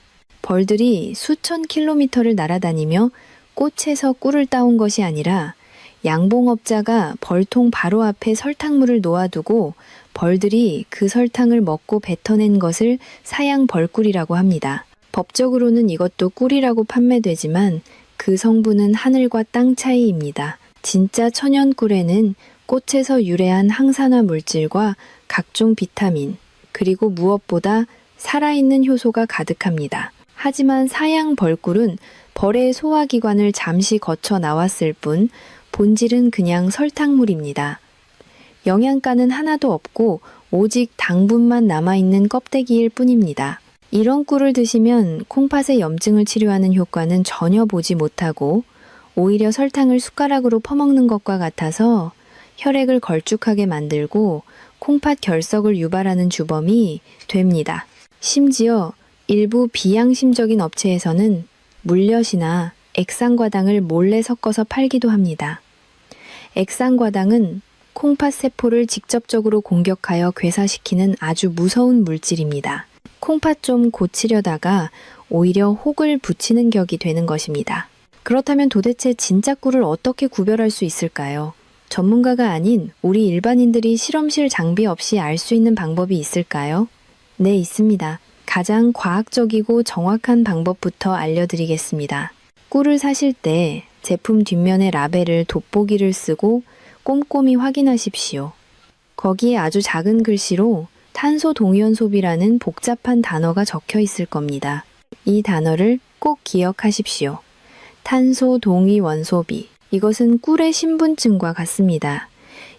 벌들이 수천 킬로미터를 날아다니며 꽃에서 꿀을 따온 것이 아니라 양봉업자가 벌통 바로 앞에 설탕물을 놓아두고 벌들이 그 설탕을 먹고 뱉어낸 것을 사양 벌꿀이라고 합니다. 법적으로는 이것도 꿀이라고 판매되지만 그 성분은 하늘과 땅 차이입니다. 진짜 천연 꿀에는 꽃에서 유래한 항산화 물질과 각종 비타민, 그리고 무엇보다 살아있는 효소가 가득합니다. 하지만 사양 벌꿀은 벌의 소화기관을 잠시 거쳐 나왔을 뿐 본질은 그냥 설탕물입니다. 영양가는 하나도 없고 오직 당분만 남아있는 껍데기일 뿐입니다. 이런 꿀을 드시면 콩팥의 염증을 치료하는 효과는 전혀 보지 못하고 오히려 설탕을 숟가락으로 퍼먹는 것과 같아서 혈액을 걸쭉하게 만들고 콩팥 결석을 유발하는 주범이 됩니다. 심지어 일부 비양심적인 업체에서는 물엿이나 액상과당을 몰래 섞어서 팔기도 합니다. 액상과당은 콩팥 세포를 직접적으로 공격하여 괴사시키는 아주 무서운 물질입니다. 콩팥 좀 고치려다가 오히려 혹을 붙이는 격이 되는 것입니다. 그렇다면 도대체 진짜 꿀을 어떻게 구별할 수 있을까요? 전문가가 아닌 우리 일반인들이 실험실 장비 없이 알 수 있는 방법이 있을까요? 네, 있습니다. 가장 과학적이고 정확한 방법부터 알려드리겠습니다. 꿀을 사실 때 제품 뒷면의 라벨을 돋보기를 쓰고 꼼꼼히 확인하십시오. 거기에 아주 작은 글씨로 탄소 동위원소비라는 복잡한 단어가 적혀 있을 겁니다. 이 단어를 꼭 기억하십시오. 탄소 동위원소비. 이것은 꿀의 신분증과 같습니다.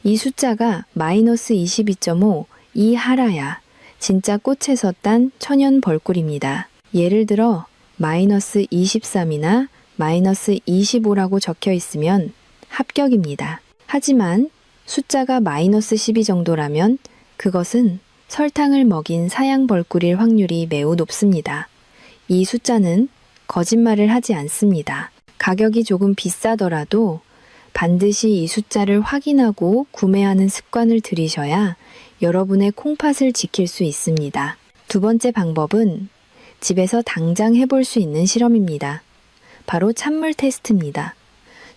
이 숫자가 마이너스 22.5 이하라야 진짜 꽃에서 딴 천연 벌꿀입니다. 예를 들어 마이너스 23이나 마이너스 25라고 적혀 있으면 합격입니다. 하지만 숫자가 마이너스 12 정도라면 그것은 설탕을 먹인 사양 벌꿀일 확률이 매우 높습니다. 이 숫자는 거짓말을 하지 않습니다. 가격이 조금 비싸더라도 반드시 이 숫자를 확인하고 구매하는 습관을 들이셔야 여러분의 콩팥을 지킬 수 있습니다. 두 번째 방법은 집에서 당장 해볼 수 있는 실험입니다. 바로 찬물 테스트입니다.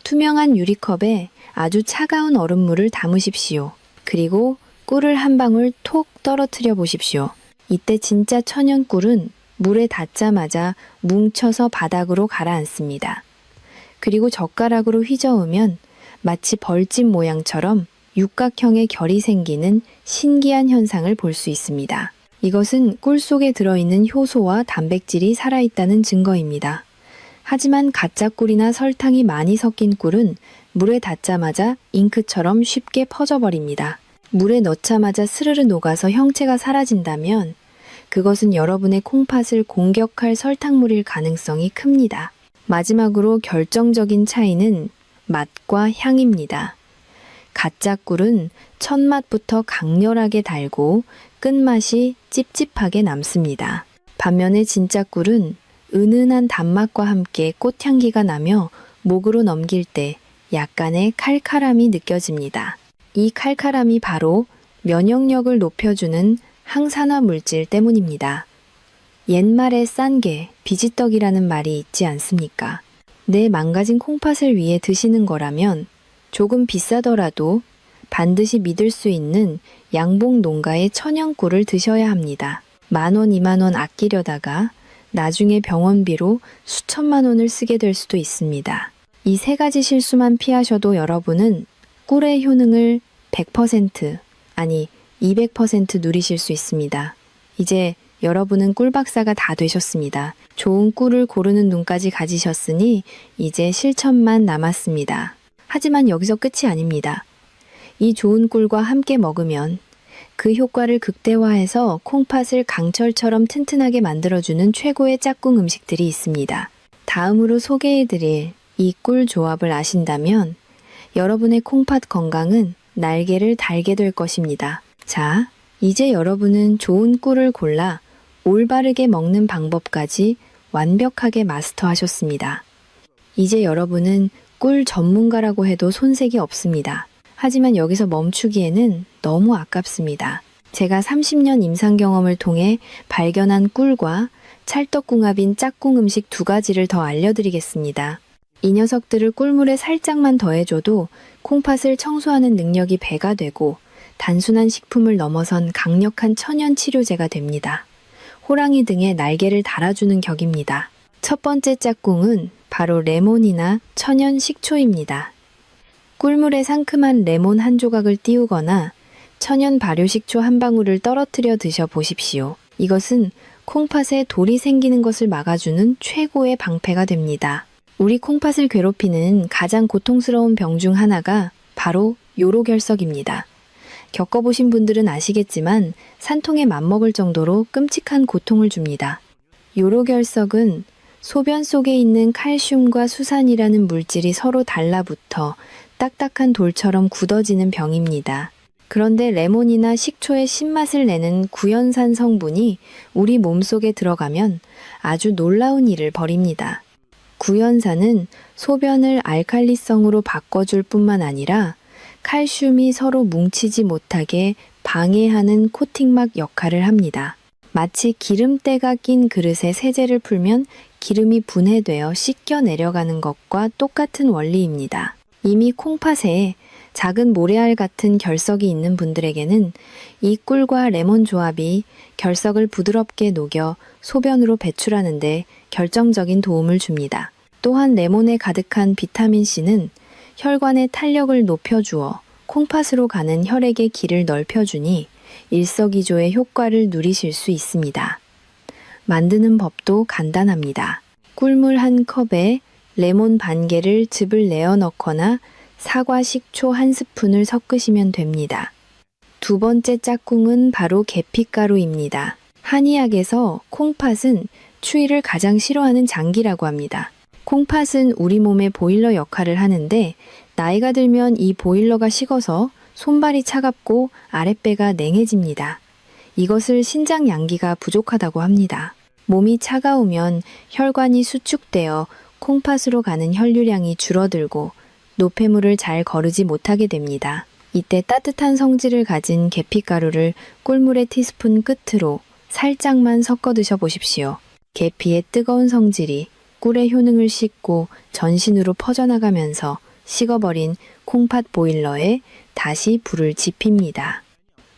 투명한 유리컵에 아주 차가운 얼음물을 담으십시오. 그리고 꿀을 한 방울 톡 떨어뜨려 보십시오. 이때 진짜 천연 꿀은 물에 닿자마자 뭉쳐서 바닥으로 가라앉습니다. 그리고 젓가락으로 휘저으면 마치 벌집 모양처럼 육각형의 결이 생기는 신기한 현상을 볼 수 있습니다. 이것은 꿀 속에 들어있는 효소와 단백질이 살아있다는 증거입니다. 하지만 가짜 꿀이나 설탕이 많이 섞인 꿀은 물에 닿자마자 잉크처럼 쉽게 퍼져버립니다. 물에 넣자마자 스르르 녹아서 형체가 사라진다면 그것은 여러분의 콩팥을 공격할 설탕물일 가능성이 큽니다. 마지막으로 결정적인 차이는 맛과 향입니다. 가짜 꿀은 첫 맛부터 강렬하게 달고 끝맛이 찝찝하게 남습니다. 반면에 진짜 꿀은 은은한 단맛과 함께 꽃향기가 나며 목으로 넘길 때 약간의 칼칼함이 느껴집니다. 이 칼칼함이 바로 면역력을 높여주는 항산화 물질 때문입니다. 옛말에 싼 게 비지떡이라는 말이 있지 않습니까? 내 망가진 콩팥을 위해 드시는 거라면 조금 비싸더라도 반드시 믿을 수 있는 양봉 농가의 천연 꿀을 드셔야 합니다. 10,000원, 20,000원 아끼려다가 나중에 병원비로 수천만 원을 쓰게 될 수도 있습니다. 이 세 가지 실수만 피하셔도 여러분은 꿀의 효능을 100% 아니 200% 누리실 수 있습니다. 이제 여러분은 꿀박사가 다 되셨습니다. 좋은 꿀을 고르는 눈까지 가지셨으니 이제 실천만 남았습니다. 하지만 여기서 끝이 아닙니다. 이 좋은 꿀과 함께 먹으면 그 효과를 극대화해서 콩팥을 강철처럼 튼튼하게 만들어주는 최고의 짝꿍 음식들이 있습니다. 다음으로 소개해드릴 이 꿀 조합을 아신다면 여러분의 콩팥 건강은 날개를 달게 될 것입니다. 자, 이제 여러분은 좋은 꿀을 골라 올바르게 먹는 방법까지 완벽하게 마스터하셨습니다. 이제 여러분은 꿀 전문가라고 해도 손색이 없습니다. 하지만 여기서 멈추기에는 너무 아깝습니다. 제가 30년 임상 경험을 통해 발견한 꿀과 찰떡궁합인 짝꿍 음식 2가지를 더 알려드리겠습니다. 이 녀석들을 꿀물에 살짝만 더해줘도 콩팥을 청소하는 능력이 배가 되고 단순한 식품을 넘어선 강력한 천연 치료제가 됩니다. 호랑이 등에 날개를 달아주는 격입니다. 첫 번째 짝꿍은 바로 레몬이나 천연 식초입니다. 꿀물에 상큼한 레몬 한 조각을 띄우거나 천연 발효식초 한 방울을 떨어뜨려 드셔보십시오. 이것은 콩팥에 돌이 생기는 것을 막아주는 최고의 방패가 됩니다. 우리 콩팥을 괴롭히는 가장 고통스러운 병 중 하나가 바로 요로결석입니다. 겪어보신 분들은 아시겠지만 산통에 맞먹을 정도로 끔찍한 고통을 줍니다. 요로결석은 소변 속에 있는 칼슘과 수산이라는 물질이 서로 달라붙어 딱딱한 돌처럼 굳어지는 병입니다. 그런데 레몬이나 식초의 신맛을 내는 구연산 성분이 우리 몸속에 들어가면 아주 놀라운 일을 벌입니다. 구연산은 소변을 알칼리성으로 바꿔줄 뿐만 아니라 칼슘이 서로 뭉치지 못하게 방해하는 코팅막 역할을 합니다. 마치 기름때가 낀 그릇에 세제를 풀면 기름이 분해되어 씻겨 내려가는 것과 똑같은 원리입니다. 이미 콩팥에 작은 모래알 같은 결석이 있는 분들에게는 이 꿀과 레몬 조합이 결석을 부드럽게 녹여 소변으로 배출하는데 결정적인 도움을 줍니다. 또한 레몬에 가득한 비타민C는 혈관의 탄력을 높여주어 콩팥으로 가는 혈액의 길을 넓혀주니 일석이조의 효과를 누리실 수 있습니다. 만드는 법도 간단합니다. 꿀물 한 컵에 레몬 반 개를 즙을 내어 넣거나 사과 식초 한 스푼을 섞으시면 됩니다. 두 번째 짝꿍은 바로 계피가루입니다. 한의학에서 콩팥은 추위를 가장 싫어하는 장기라고 합니다. 콩팥은 우리 몸의 보일러 역할을 하는데 나이가 들면 이 보일러가 식어서 손발이 차갑고 아랫배가 냉해집니다. 이것을 신장 양기가 부족하다고 합니다. 몸이 차가우면 혈관이 수축되어 콩팥으로 가는 혈류량이 줄어들고 노폐물을 잘 거르지 못하게 됩니다. 이때 따뜻한 성질을 가진 계피가루를 꿀물의 티스푼 끝으로 살짝만 섞어 드셔보십시오. 계피의 뜨거운 성질이 꿀의 효능을 씻고 전신으로 퍼져나가면서 식어버린 콩팥 보일러에 다시 불을 지핍니다.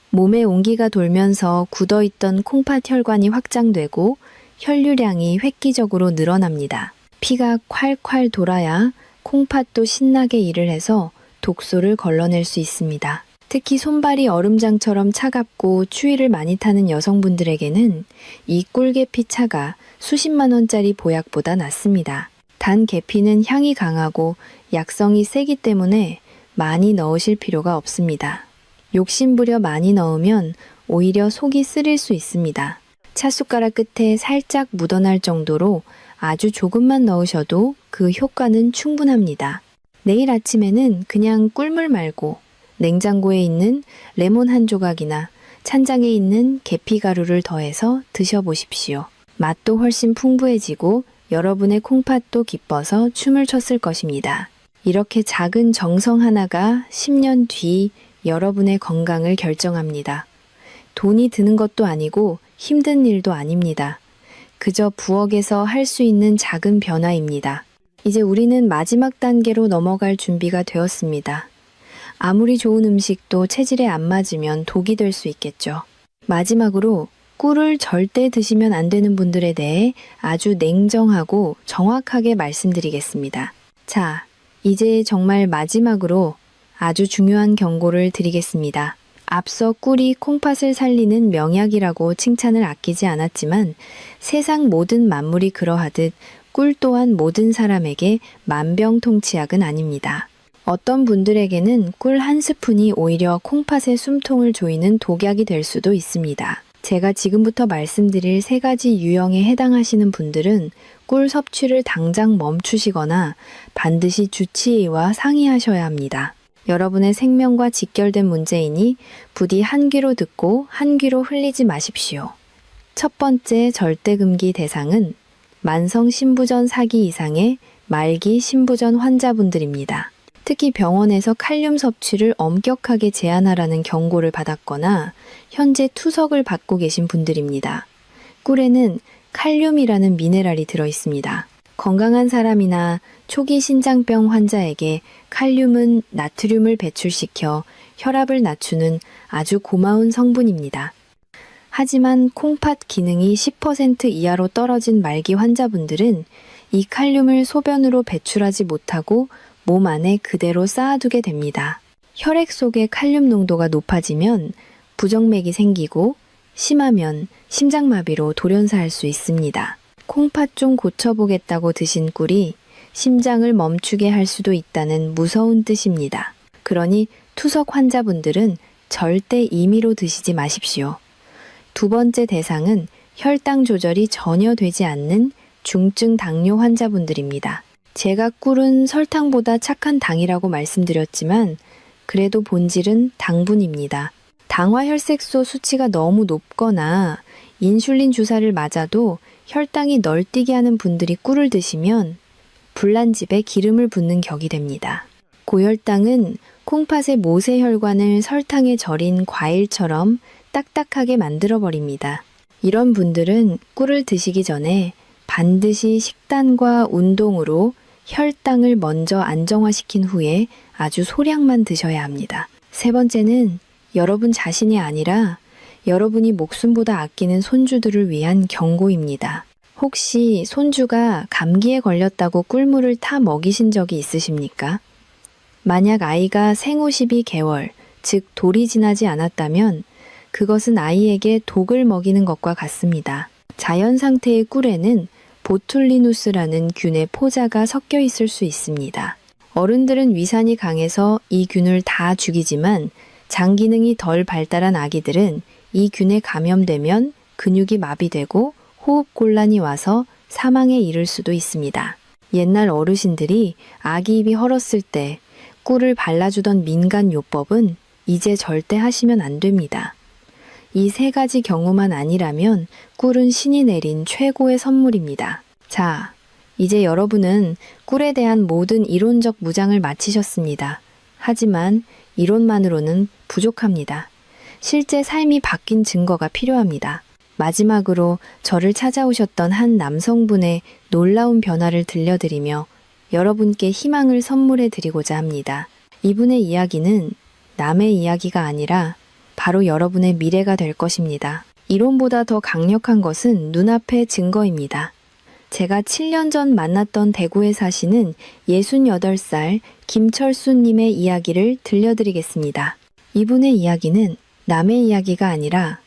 몸에 온기가 돌면서 굳어있던 콩팥 혈관이 확장되고 혈류량이 획기적으로 늘어납니다. 피가 콸콸 돌아야 콩팥도 신나게 일을 해서 독소를 걸러낼 수 있습니다. 특히 손발이 얼음장처럼 차갑고 추위를 많이 타는 여성분들에게는 이 꿀계피 차가 수십만 원짜리 보약보다 낫습니다. 단 계피는 향이 강하고 약성이 세기 때문에 많이 넣으실 필요가 없습니다. 욕심부려 많이 넣으면 오히려 속이 쓰릴 수 있습니다. 찻숟가락 끝에 살짝 묻어날 정도로 아주 조금만 넣으셔도 그 효과는 충분합니다. 내일 아침에는 그냥 꿀물 말고 냉장고에 있는 레몬 한 조각이나 찬장에 있는 계피가루를 더해서 드셔보십시오. 맛도 훨씬 풍부해지고 여러분의 콩팥도 기뻐서 춤을 췄을 것입니다. 이렇게 작은 정성 하나가 10년 뒤 여러분의 건강을 결정합니다. 돈이 드는 것도 아니고 힘든 일도 아닙니다. 그저 부엌에서 할 수 있는 작은 변화입니다. 이제 우리는 마지막 단계로 넘어갈 준비가 되었습니다. 아무리 좋은 음식도 체질에 안 맞으면 독이 될 수 있겠죠. 마지막으로 꿀을 절대 드시면 안 되는 분들에 대해 아주 냉정하고 정확하게 말씀드리겠습니다. 자, 이제 정말 마지막으로 아주 중요한 경고를 드리겠습니다. 앞서 꿀이 콩팥을 살리는 명약이라고 칭찬을 아끼지 않았지만 세상 모든 만물이 그러하듯 꿀 또한 모든 사람에게 만병통치약은 아닙니다. 어떤 분들에게는 꿀 한 스푼이 오히려 콩팥의 숨통을 조이는 독약이 될 수도 있습니다. 제가 지금부터 말씀드릴 3가지 유형에 해당하시는 분들은 꿀 섭취를 당장 멈추시거나 반드시 주치의와 상의하셔야 합니다. 여러분의 생명과 직결된 문제이니 부디 한 귀로 듣고 한 귀로 흘리지 마십시오. 첫 번째 절대금기 대상은 만성 신부전 4기 이상의 말기 신부전 환자분들입니다. 특히 병원에서 칼륨 섭취를 엄격하게 제한하라는 경고를 받았거나 현재 투석을 받고 계신 분들입니다. 꿀에는 칼륨이라는 미네랄이 들어 있습니다. 건강한 사람이나 초기 신장병 환자에게 칼륨은 나트륨을 배출시켜 혈압을 낮추는 아주 고마운 성분입니다. 하지만 콩팥 기능이 10% 이하로 떨어진 말기 환자분들은 이 칼륨을 소변으로 배출하지 못하고 몸 안에 그대로 쌓아두게 됩니다. 혈액 속의 칼륨 농도가 높아지면 부정맥이 생기고 심하면 심장마비로 돌연사할 수 있습니다. 콩팥 좀 고쳐보겠다고 드신 꿀이 심장을 멈추게 할 수도 있다는 무서운 뜻입니다. 그러니 투석 환자분들은 절대 임의로 드시지 마십시오. 두 번째 대상은 혈당 조절이 전혀 되지 않는 중증 당뇨 환자분들입니다. 제가 꿀은 설탕보다 착한 당이라고 말씀드렸지만 그래도 본질은 당분입니다. 당화혈색소 수치가 너무 높거나 인슐린 주사를 맞아도 혈당이 널뛰게 하는 분들이 꿀을 드시면 불난집에 기름을 붓는 격이 됩니다. 고혈당은 콩팥의 모세혈관을 설탕에 절인 과일처럼 딱딱하게 만들어버립니다. 이런 분들은 꿀을 드시기 전에 반드시 식단과 운동으로 혈당을 먼저 안정화시킨 후에 아주 소량만 드셔야 합니다. 세 번째는 여러분 자신이 아니라 여러분이 목숨보다 아끼는 손주들을 위한 경고입니다. 혹시 손주가 감기에 걸렸다고 꿀물을 타 먹이신 적이 있으십니까? 만약 아이가 생후 12개월, 즉 돌이 지나지 않았다면 그것은 아이에게 독을 먹이는 것과 같습니다. 자연 상태의 꿀에는 보툴리누스라는 균의 포자가 섞여 있을 수 있습니다. 어른들은 위산이 강해서 이 균을 다 죽이지만 장 기능이 덜 발달한 아기들은 이 균에 감염되면 근육이 마비되고 호흡 곤란이 와서 사망에 이를 수도 있습니다. 옛날 어르신들이 아기 입이 헐었을 때 꿀을 발라주던 민간 요법은 이제 절대 하시면 안 됩니다. 이 3가지 경우만 아니라면 꿀은 신이 내린 최고의 선물입니다. 자, 이제 여러분은 꿀에 대한 모든 이론적 무장을 마치셨습니다. 하지만 이론만으로는 부족합니다. 실제 삶이 바뀐 증거가 필요합니다. 마지막으로 저를 찾아오셨던 한 남성분의 놀라운 변화를 들려드리며 여러분께 희망을 선물해 드리고자 합니다. 이분의 이야기는 남의 이야기가 아니라 바로 여러분의 미래가 될 것입니다. 이론보다 더 강력한 것은 눈앞의 증거입니다. 제가 7년 전 만났던 대구에 사시는 68살 김철수님의 이야기를 들려드리겠습니다. 이분의 이야기는 남의 이야기가 아니라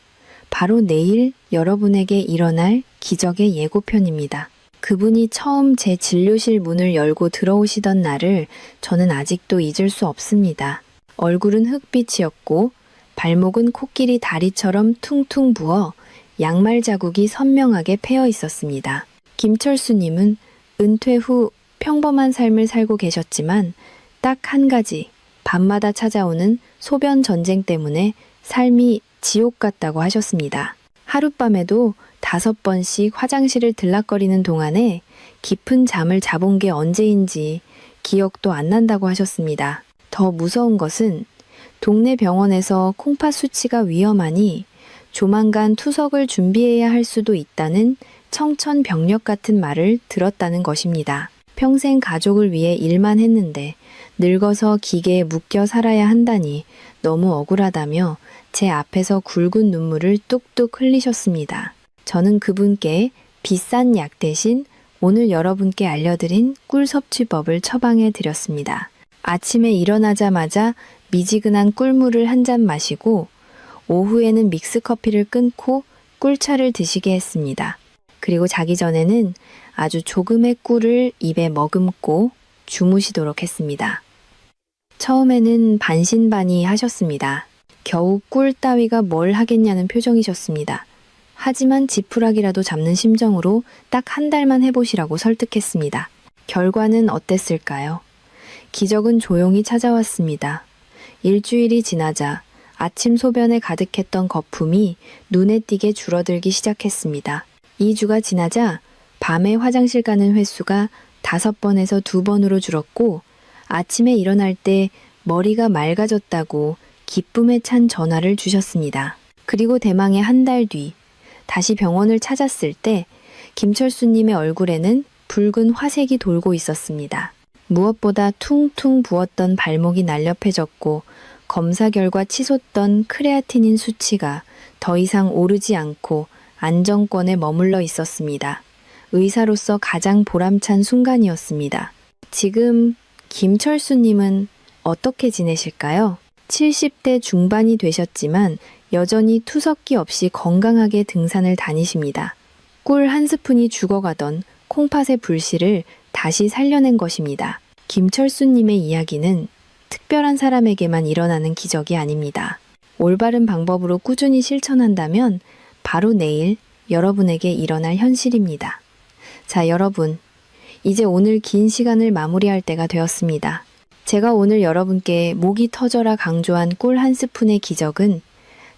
바로 내일 여러분에게 일어날 기적의 예고편입니다. 그분이 처음 제 진료실 문을 열고 들어오시던 날을 저는 아직도 잊을 수 없습니다. 얼굴은 흑빛이었고 발목은 코끼리 다리처럼 퉁퉁 부어 양말 자국이 선명하게 패여 있었습니다. 김철수님은 은퇴 후 평범한 삶을 살고 계셨지만 딱 한 가지, 밤마다 찾아오는 소변 전쟁 때문에 삶이 지옥 같다고 하셨습니다. 하룻밤에도 5번씩 화장실을 들락거리는 동안에 깊은 잠을 자본 게 언제인지 기억도 안 난다고 하셨습니다. 더 무서운 것은 동네 병원에서 콩팥 수치가 위험하니 조만간 투석을 준비해야 할 수도 있다는 청천벽력 같은 말을 들었다는 것입니다. 평생 가족을 위해 일만 했는데 늙어서 기계에 묶여 살아야 한다니 너무 억울하다며 제 앞에서 굵은 눈물을 뚝뚝 흘리셨습니다. 저는 그분께 비싼 약 대신 오늘 여러분께 알려드린 꿀 섭취법을 처방해 드렸습니다. 아침에 일어나자마자 미지근한 꿀물을 한 잔 마시고 오후에는 믹스커피를 끊고 꿀차를 드시게 했습니다. 그리고 자기 전에는 아주 조금의 꿀을 입에 머금고 주무시도록 했습니다. 처음에는 반신반의하셨습니다. 겨우 꿀 따위가 뭘 하겠냐는 표정이셨습니다. 하지만 지푸라기라도 잡는 심정으로 딱 한 달만 해보시라고 설득했습니다. 결과는 어땠을까요? 기적은 조용히 찾아왔습니다. 일주일이 지나자 아침 소변에 가득했던 거품이 눈에 띄게 줄어들기 시작했습니다. 2주가 지나자 밤에 화장실 가는 횟수가 5번에서 2번으로 줄었고 아침에 일어날 때 머리가 맑아졌다고 기쁨에 찬 전화를 주셨습니다. 그리고 대망의 한 달 뒤 다시 병원을 찾았을 때 김철수님의 얼굴에는 붉은 화색이 돌고 있었습니다. 무엇보다 퉁퉁 부었던 발목이 날렵해졌고 검사 결과 치솟던 크레아티닌 수치가 더 이상 오르지 않고 안정권에 머물러 있었습니다. 의사로서 가장 보람찬 순간이었습니다. 지금 김철수님은 어떻게 지내실까요? 70대 중반이 되셨지만 여전히 투석기 없이 건강하게 등산을 다니십니다. 꿀 한 스푼이 죽어가던 콩팥의 불씨를 다시 살려낸 것입니다. 김철수님의 이야기는 특별한 사람에게만 일어나는 기적이 아닙니다. 올바른 방법으로 꾸준히 실천한다면 바로 내일 여러분에게 일어날 현실입니다. 자, 여러분, 이제 오늘 긴 시간을 마무리할 때가 되었습니다. 제가 오늘 여러분께 목이 터져라 강조한 꿀 한 스푼의 기적은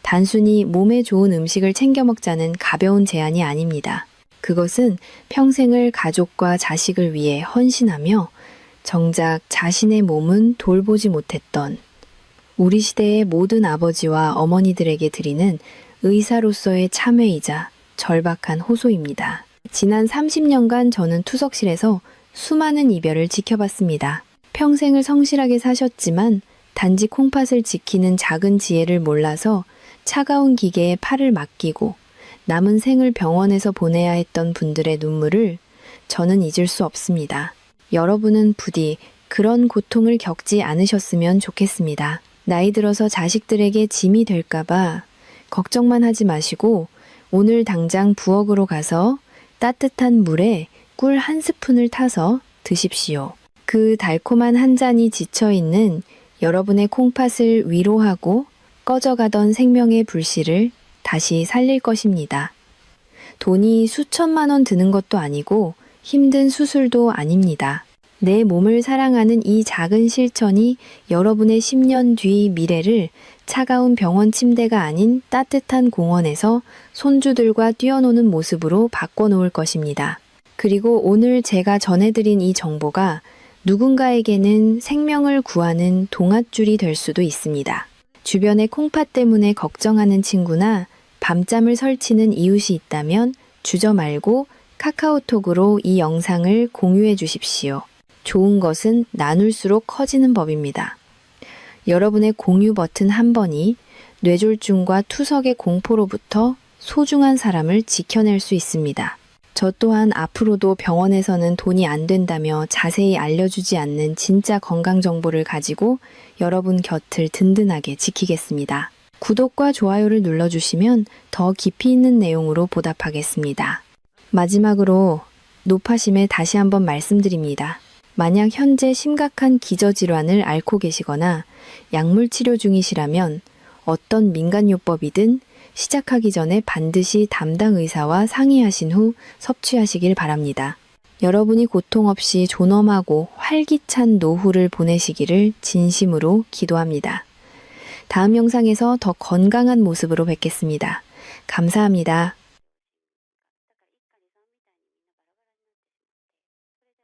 단순히 몸에 좋은 음식을 챙겨 먹자는 가벼운 제안이 아닙니다. 그것은 평생을 가족과 자식을 위해 헌신하며 정작 자신의 몸은 돌보지 못했던 우리 시대의 모든 아버지와 어머니들에게 드리는 의사로서의 참회이자 절박한 호소입니다. 지난 30년간 저는 투석실에서 수많은 이별을 지켜봤습니다. 평생을 성실하게 사셨지만 단지 콩팥을 지키는 작은 지혜를 몰라서 차가운 기계에 팔을 맡기고 남은 생을 병원에서 보내야 했던 분들의 눈물을 저는 잊을 수 없습니다. 여러분은 부디 그런 고통을 겪지 않으셨으면 좋겠습니다. 나이 들어서 자식들에게 짐이 될까봐 걱정만 하지 마시고 오늘 당장 부엌으로 가서 따뜻한 물에 꿀 한 스푼을 타서 드십시오. 그 달콤한 한 잔이 지쳐있는 여러분의 콩팥을 위로하고 꺼져가던 생명의 불씨를 다시 살릴 것입니다. 돈이 수천만 원 드는 것도 아니고 힘든 수술도 아닙니다. 내 몸을 사랑하는 이 작은 실천이 여러분의 10년 뒤 미래를 차가운 병원 침대가 아닌 따뜻한 공원에서 손주들과 뛰어노는 모습으로 바꿔놓을 것입니다. 그리고 오늘 제가 전해드린 이 정보가 누군가에게는 생명을 구하는 동아줄이 될 수도 있습니다. 주변에 콩팥 때문에 걱정하는 친구나 밤잠을 설치는 이웃이 있다면 주저 말고 카카오톡으로 이 영상을 공유해 주십시오. 좋은 것은 나눌수록 커지는 법입니다. 여러분의 공유 버튼 한 번이 뇌졸중과 투석의 공포로부터 소중한 사람을 지켜낼 수 있습니다. 저 또한 앞으로도 병원에서는 돈이 안 된다며 자세히 알려주지 않는 진짜 건강 정보를 가지고 여러분 곁을 든든하게 지키겠습니다. 구독과 좋아요를 눌러주시면 더 깊이 있는 내용으로 보답하겠습니다. 마지막으로 노파심에 다시 한번 말씀드립니다. 만약 현재 심각한 기저질환을 앓고 계시거나 약물 치료 중이시라면 어떤 민간요법이든 시작하기 전에 반드시 담당 의사와 상의하신 후 섭취하시길 바랍니다. 여러분이 고통 없이 존엄하고 활기찬 노후를 보내시기를 진심으로 기도합니다. 다음 영상에서 더 건강한 모습으로 뵙겠습니다. 감사합니다.